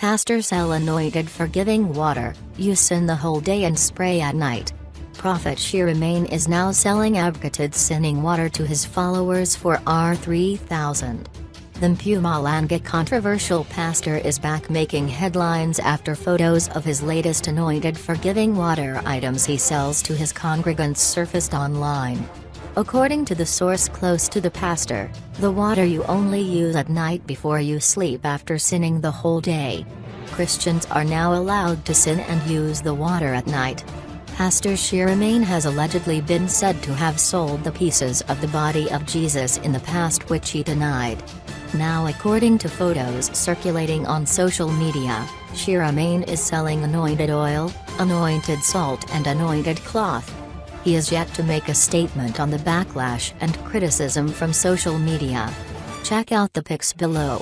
Pastor sell anointed forgiving water, you sin the whole day and spray at night. Prophet Shirimane is now selling abkited sinning water to his followers for R$3,000. The Mpumalanga controversial pastor is back making headlines after photos of his latest anointed forgiving water items he sells to his congregants surfaced online. According to the source close to the pastor, the water you only use at night before you sleep after sinning the whole day. Christians are now allowed to sin and use the water at night. Pastor Shirimane has allegedly been said to have sold the pieces of the body of Jesus in the past, which he denied. Now, according to photos circulating on social media, Shirimane is selling anointed oil, anointed salt and anointed cloth. He is yet to make a statement on the backlash and criticism from social media. Check out the pics below.